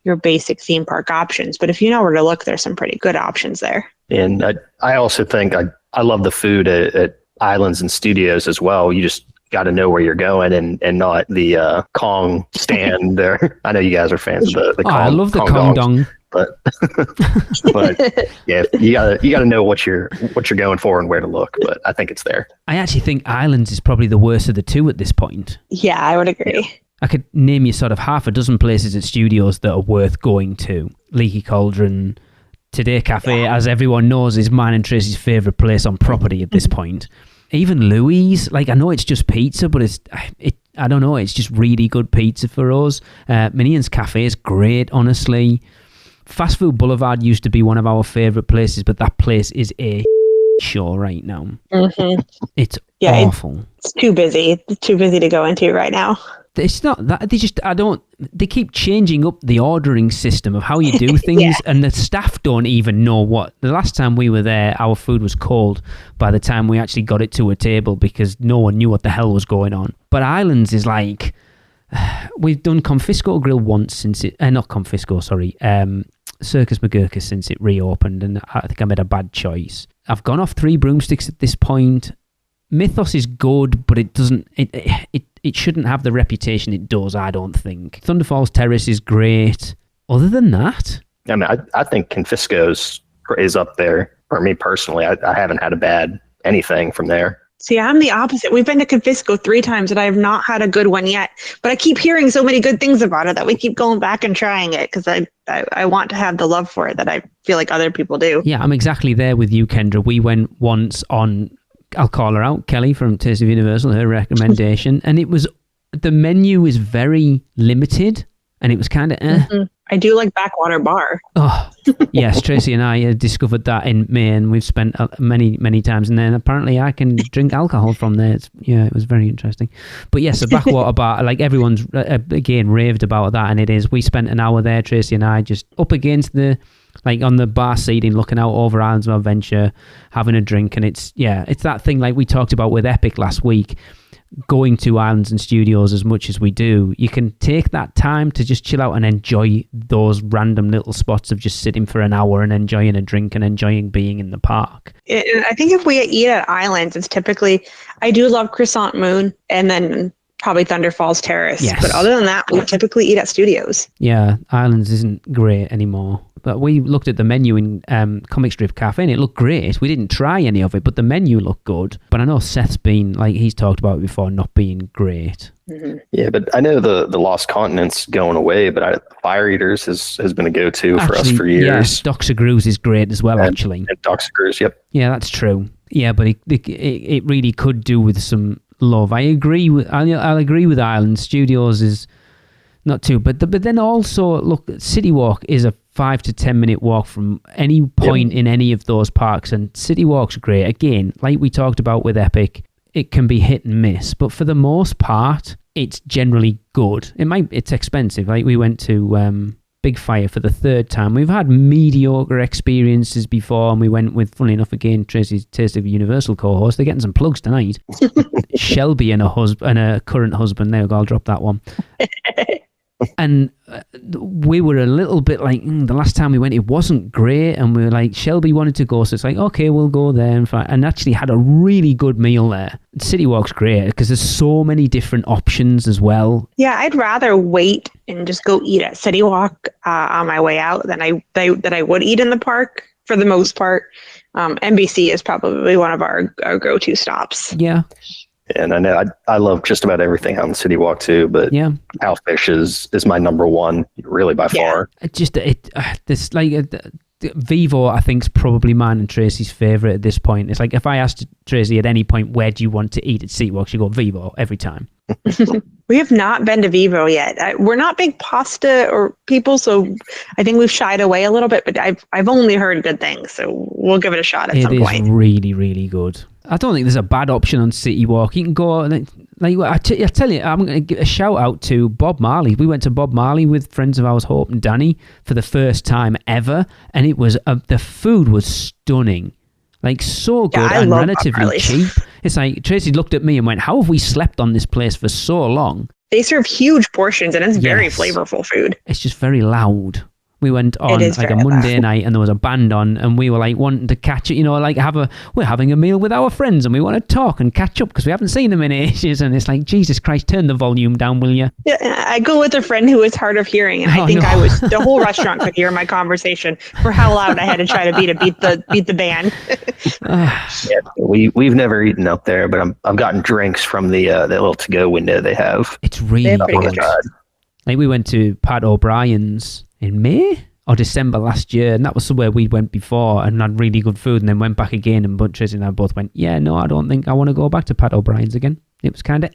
your basic theme park options. But if you know where to look, there's some pretty good options there. And I also think I love the food at Islands and Studios as well. You just got to know where you're going and not the Kong stand there. I know you guys are fans of the Kong. I love the Dongs, Kong Dong. but yeah, you gotta know what you're going for and where to look. But I think it's there. I actually think Islands is probably the worst of the two at this point. Yeah, I would agree. I could name you sort of half a dozen places at Studios that are worth going to. Leaky Cauldron, Today Cafe, as everyone knows, is mine and Tracy's favourite place on property at this point. Even Louis, like, I know it's just pizza, but I don't know, it's just really good pizza for us. Minions Cafe is great, honestly. Fast Food Boulevard used to be one of our favourite places, but that place is a show right now. Mm-hmm. It's awful. It's too busy. It's too busy to go into right now. It's not that they keep changing up the ordering system of how you do things, Yeah. and the staff don't even know what. The last time we were there, our food was cold by the time we actually got it to a table because no one knew what the hell was going on. But Islands is like, we've done Confisco Grill once since it, not Confisco, sorry, Circus McGurkus since it reopened, and I think I made a bad choice. I've gone off 3 broomsticks at this point. Mythos is good, but it doesn't. It shouldn't have the reputation it does, I don't think. Thunder Falls Terrace is great. Other than that, I mean, I think Confisco's is up there for me personally. I haven't had a bad anything from there. See, I'm the opposite. We've been to Confisco 3 times and I have not had a good one yet. But I keep hearing so many good things about it that we keep going back and trying it because I want to have the love for it that I feel like other people do. yeah, I'm exactly there with you, Kendra. We went once on, I'll call her out, Kelly from Taste of Universal, her recommendation, and the menu is very limited, and it was kind of I do like Backwater Bar. Oh, yes, Tracy and I discovered that in May, and we've spent many times in there, and apparently I can drink alcohol from there. It was very interesting. But yes, the Backwater Bar, like everyone's, again, raved about that, and it is. We spent an hour there, Tracy and I, just up against on the bar seating, looking out over Islands of Adventure, having a drink, and it's that thing like we talked about with Epic last week. Going to Islands and Studios as much as we do, you can take that time to just chill out and enjoy those random little spots of just sitting for an hour and enjoying a drink and enjoying being in the park. I think if we eat at Islands, it's typically, I do love Croissant Moon and then probably Thunder Falls Terrace. Yes. But other than that, we typically eat at Studios. Yeah, Islands isn't great anymore. But we looked at the menu in Comic Strip Cafe and it looked great. We didn't try any of it, but the menu looked good. But I know Seth's been, like he's talked about it before, not being great. Mm-hmm. Yeah, but I know the Lost Continent's going away, but Fire Eaters has been a go-to for us for years. Yes, Doxa Grooves is great as well, actually. And Doxa Grooves, yep. Yeah, that's true. Yeah, but it really could do with some love. I'll agree with Island Studios is not too, but then also look, City Walk is a 5 to 10 minute walk from any point in any of those parks, and City Walk's great. Again, like we talked about with Epic, it can be hit and miss, but for the most part, it's generally good. It's expensive. Like we went to Big Fire for the 3rd time. We've had mediocre experiences before, and we went with, funnily enough, again, Tracy's Taste of Universal co-host. They're getting some plugs tonight. Shelby and a current husband. There we go, I'll drop that one. And we were a little bit like, the last time we went, it wasn't great. And we were like, Shelby wanted to go. So it's like, okay, we'll go there. And actually had a really good meal there. City Walk's great because there's so many different options as well. Yeah, I'd rather wait and just go eat at City Walk on my way out than I would eat in the park for the most part. NBC is probably one of our go-to stops. Yeah. And I know I love just about everything on City Walk too, but yeah, Cowfish is my number one, really by far. Vivo, I think, is probably mine and Tracy's favourite at this point. It's like if I asked Tracy at any point, where do you want to eat at City Walk, she'd go Vivo every time. We have not been to Vivo yet. We're not big pasta or people, so I think we've shied away a little bit, but I've only heard good things, so we'll give it a shot at some point. It is really, really good. I don't think there's a bad option on City Walk. You can go, I tell you, I'm going to give a shout out to Bob Marley. We went to Bob Marley with friends of ours, Hope and Danny, for the first time ever, and it was the food was stunning. Like, so good and relatively cheap. It's like, Tracy looked at me and went, how have we slept on this place for so long? They serve huge portions and it's very flavorful food. It's just very loud. We went on like a Monday night and there was a band on and we were like wanting to catch it, like we're having a meal with our friends and we want to talk and catch up because we haven't seen them in ages, and it's like, Jesus Christ, turn the volume down, will you? Yeah, I go with a friend who is hard of hearing, and I think the whole restaurant could hear my conversation for how loud I had to try to beat the band. Yeah, we've never eaten up there, but I've gotten drinks from the little to-go window they have. It's really good. Like we went to Pat O'Brien's in May or December last year, and that was somewhere we went before and had really good food, and then went back again, and Tracy and I both went, I don't think I want to go back to Pat O'Brien's again. It was kind of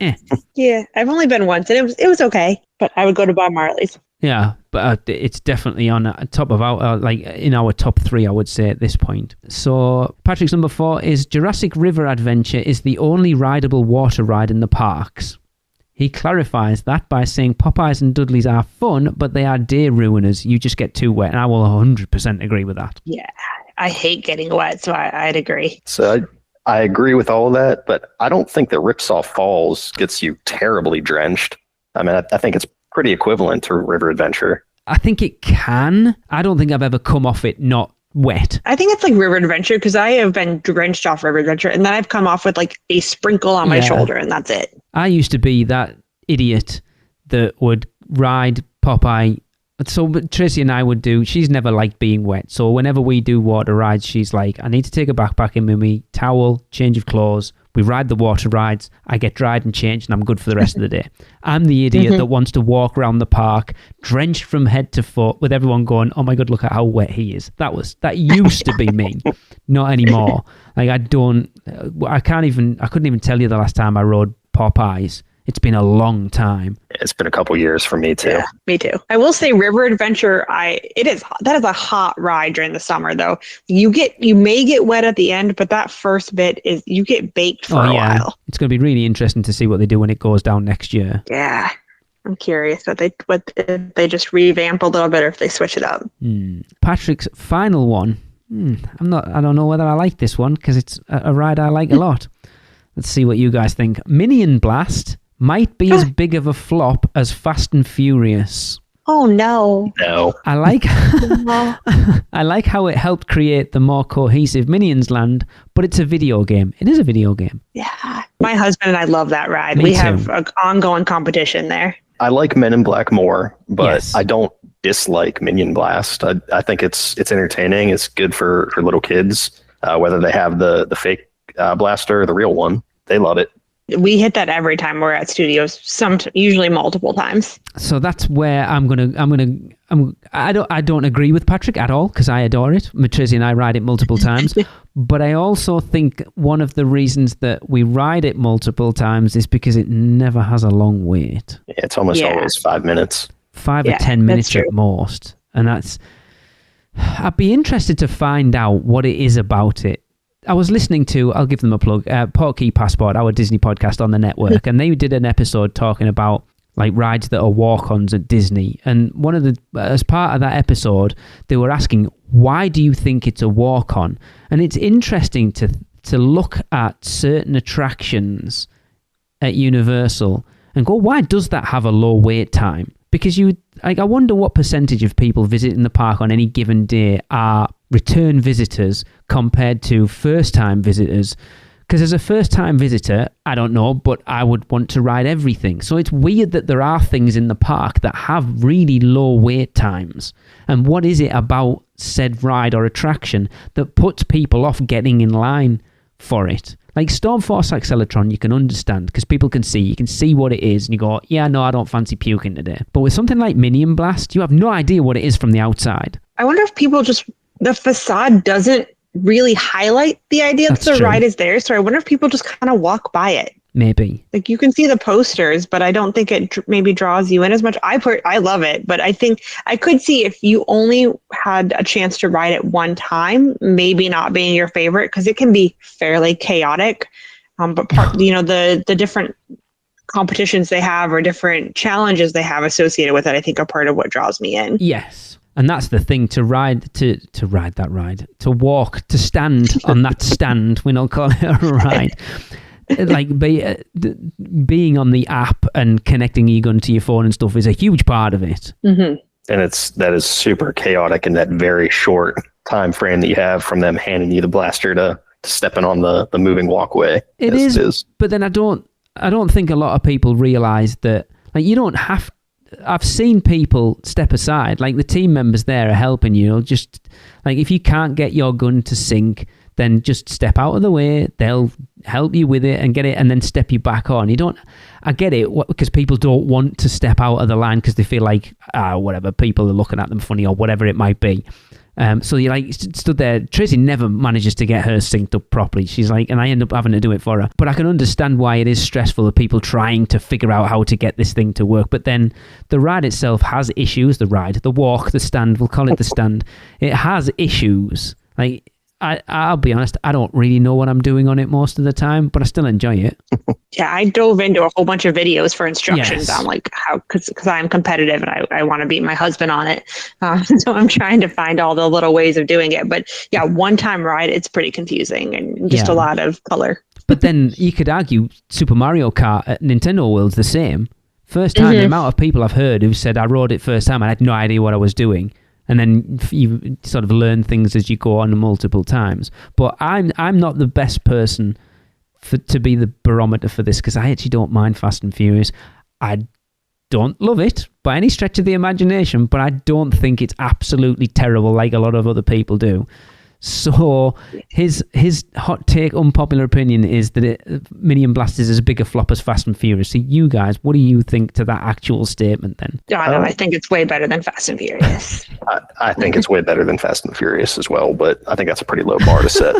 Yeah, I've only been once, and it was okay, but I would go to Bob Marley's. Yeah, but it's definitely on top of our, in our top 3, I would say, at this point. So Patrick's number 4 is Jurassic River Adventure is the only rideable water ride in the parks. He clarifies that by saying Popeyes and Dudley's are fun, but they are day ruiners. You just get too wet. And I will 100% agree with that. Yeah, I hate getting wet, so I'd agree. So I agree with all of that, but I don't think that Ripsaw Falls gets you terribly drenched. I mean, I think it's pretty equivalent to River Adventure. I think it can. I don't think I've ever come off it not wet. I think it's like River Adventure because I have been drenched off River Adventure and then I've come off with like a sprinkle on my shoulder and that's it. I used to be that idiot that would ride Popeye. So Tracy and I would do, she's never liked being wet. So whenever we do water rides, she's like, I need to take a backpack in with me, towel, change of clothes. We ride the water rides. I get dried and changed and I'm good for the rest of the day. I'm the idiot that wants to walk around the park drenched from head to foot with everyone going, oh my God, look at how wet he is. That used to be me. Not anymore. Like I couldn't even tell you the last time I rode Popeyes. It's been a long time. It's been a couple years for me too. Yeah, me too. I will say River Adventure, that is a hot ride during the summer though. You may get wet at the end, but that first bit is you get baked for a while. It's going to be really interesting to see what they do when it goes down next year. Yeah. I'm curious what if they just revamp a little bit or if they switch it up. Patrick's final one. I don't know whether I like this one because it's a ride I like a lot. Let's see what you guys think. Minion Blast might be as big of a flop as Fast and Furious. Oh no. No. I like how it helped create the more cohesive Minions land, but it's a video game. It is a video game. Yeah. My husband and I love that ride. Me too. Have an ongoing competition there. I like Men in Black more, but Yes. I don't dislike Minion Blast. I think it's entertaining. It's good for little kids, whether they have the fake blaster or the real one. They love it. We hit that every time we're at studios, usually multiple times. So that's where I don't agree with Patrick at all because I adore it. Matrizi and I ride it multiple times. But I also think one of the reasons that we ride it multiple times is because it never has a long wait. Yeah, it's almost always 5 minutes. 5 or 10 minutes at most. And I'd be interested to find out what it is about it. I was listening to, I'll give them a plug, Portkey Passport, our Disney podcast on the network, and they did an episode talking about like rides that are walk-ons at Disney. And as part of that episode, they were asking, why do you think it's a walk-on? And it's interesting to look at certain attractions at Universal and go, why does that have a low wait time? Because I wonder what percentage of people visiting the park on any given day are return visitors compared to first-time visitors. Because as a first-time visitor, I don't know, but I would want to ride everything. So it's weird that there are things in the park that have really low wait times. And what is it about said ride or attraction that puts people off getting in line for it? Like Stormforce Acceleratron, you can understand because people can see. You can see what it is and you go, yeah, no, I don't fancy puking today. But with something like Minion Blast, you have no idea what it is from the outside. I wonder if people the facade doesn't really highlight the idea that the ride is there. So I wonder if people just kind of walk by it. Maybe. Like you can see the posters, but I don't think it maybe draws you in as much. I love it, but I think I could see if you only had a chance to ride it one time, maybe not being your favorite because it can be fairly chaotic. But the different competitions they have or different challenges they have associated with it, I think are part of what draws me in. Yes. And that's the thing, to walk, to stand on that stand, we don't call it a ride. Like being on the app and connecting your gun to your phone and stuff is a huge part of it. Mm-hmm. And that is super chaotic in that very short time frame that you have from them handing you the blaster to stepping on the moving walkway. It is. But then I don't think a lot of people realize that like you don't have. I've seen people step aside, like the team members there are helping you. Just like if you can't get your gun to sync, then just step out of the way. They'll help you with it and get it and then step you back on. I get it because people don't want to step out of the line because they feel like, whatever, people are looking at them funny or whatever it might be. So you like stood there. Tracy never manages to get hers synced up properly. She's like, and I end up having to do it for her. But I can understand why it is stressful of people trying to figure out how to get this thing to work. But then the ride itself has issues. The walk, the stand, we'll call it the stand. It has issues. Like, I'll be honest, I don't really know what I'm doing on it most of the time, but I still enjoy it. Yeah, I dove into a whole bunch of videos for instructions on like how, because I'm competitive and I want to beat my husband on it. So I'm trying to find all the little ways of doing it. But yeah, one-time ride, it's pretty confusing and just a lot of color. But then you could argue Super Mario Kart at Nintendo World's the same. First time, the amount of people I've heard who said, I rode it first time, I had no idea what I was doing. And then you sort of learn things as you go on multiple times. But I'm not the best person to be the barometer for this, because I actually don't mind Fast and Furious. I don't love it by any stretch of the imagination, but I don't think it's absolutely terrible like a lot of other people do. So his hot take, unpopular opinion, is that Minion Blast is as big a flop as Fast and Furious. So you guys, what do you think to that actual statement then? I think it's way better than Fast and Furious. I think it's way better than Fast and Furious as well, but I think that's a pretty low bar to set.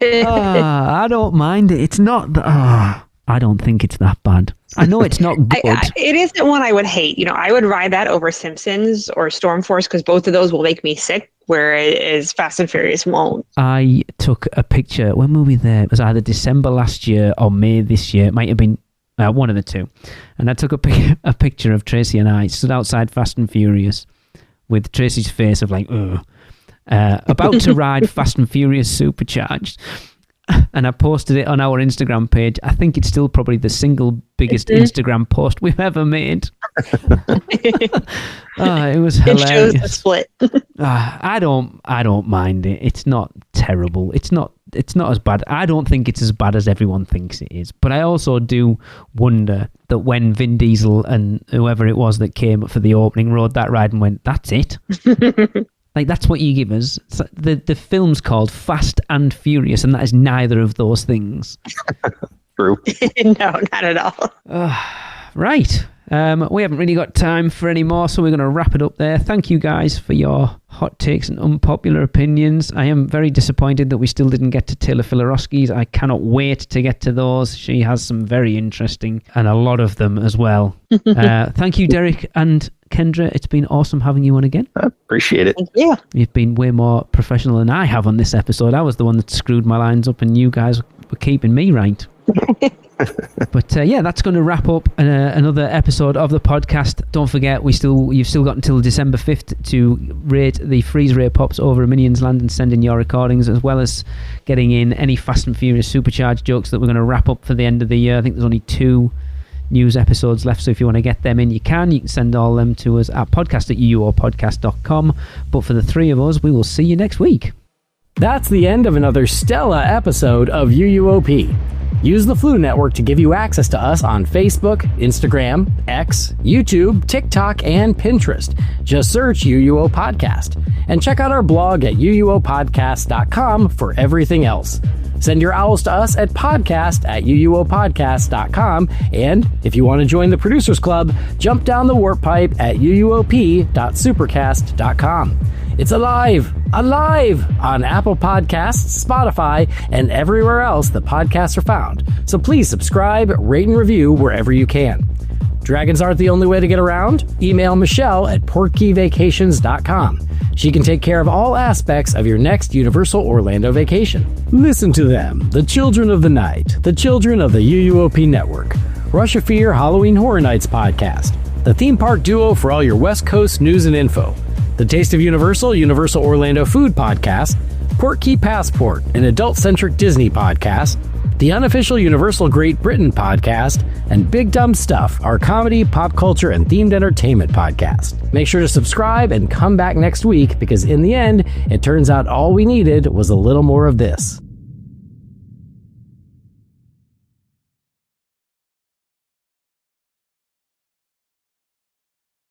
I don't mind it. It's not. I don't think it's that bad. I know it's not good. It isn't one I would hate. You know, I would ride that over Simpsons or Storm Force because both of those will make me sick, whereas Fast and Furious won't. I took a picture. When were we there? It was either December last year or May this year. It might have been one of the two. And I took a picture of Tracy and I stood outside Fast and Furious with Tracy's face of like, about to ride Fast and Furious Supercharged. And I posted it on our Instagram page. I think it's still probably the single biggest Instagram post we've ever made. It was hilarious. It shows the split. I don't mind it. It's not terrible. It's not as bad. I don't think it's as bad as everyone thinks it is. But I also do wonder that when Vin Diesel and whoever it was that came for the opening rode that ride and went, that's it. Like, that's what you give us. The film's called Fast and Furious, and that is neither of those things. True. No, not at all. Right. We haven't really got time for any more, so we're going to wrap it up there. Thank you guys for your hot takes and unpopular opinions. I am very disappointed that we still didn't get to Taylor Filarowski's. I cannot wait to get to those. She has some very interesting, and a lot of them as well. Thank you, Derek and Kendra. It's been awesome having you on again. I appreciate it. Yeah. You've been way more professional than I have on this episode. I was the one that screwed my lines up, and you guys were keeping me right. But that's going to wrap up another episode of the podcast. Don't forget, you've still got until December 5th to rate the freeze ray pops over a Minions Land and send in your recordings, as well as getting in any Fast and Furious Supercharged jokes that we're going to wrap up for the end of the year. I think there's only 2 news episodes left, so if you want to get them in, you can send all them to us at podcast@uuopodcast.com. But for the 3 of us, we will see you next week. That's the end of another Stella episode of UUOP. Use the Flu Network to give you access to us on Facebook, Instagram, X, YouTube, TikTok, and Pinterest. Just search UUO Podcast. And check out our blog at uuopodcast.com for everything else. Send your owls to us at podcast@uuopodcast.com. And if you want to join the Producers Club, jump down the warp pipe at uuop.supercast.com. It's alive on Apple Podcasts, Spotify, and everywhere else the podcasts are found. So please subscribe, rate, and review wherever you can. Dragons aren't the only way to get around. Email Michelle at portkeyvacations.com. She can take care of all aspects of your next Universal Orlando vacation. Listen to them, the children of the night, the children of the UUOP network. Rush of Fear Halloween Horror Nights podcast, the theme park duo for all your West Coast news and info. The Taste of Universal Orlando Food Podcast, Portkey Passport, an adult-centric Disney podcast, the unofficial Universal Great Britain podcast, and Big Dumb Stuff, our comedy, pop culture, and themed entertainment podcast. Make sure to subscribe and come back next week, because in the end, it turns out all we needed was a little more of this.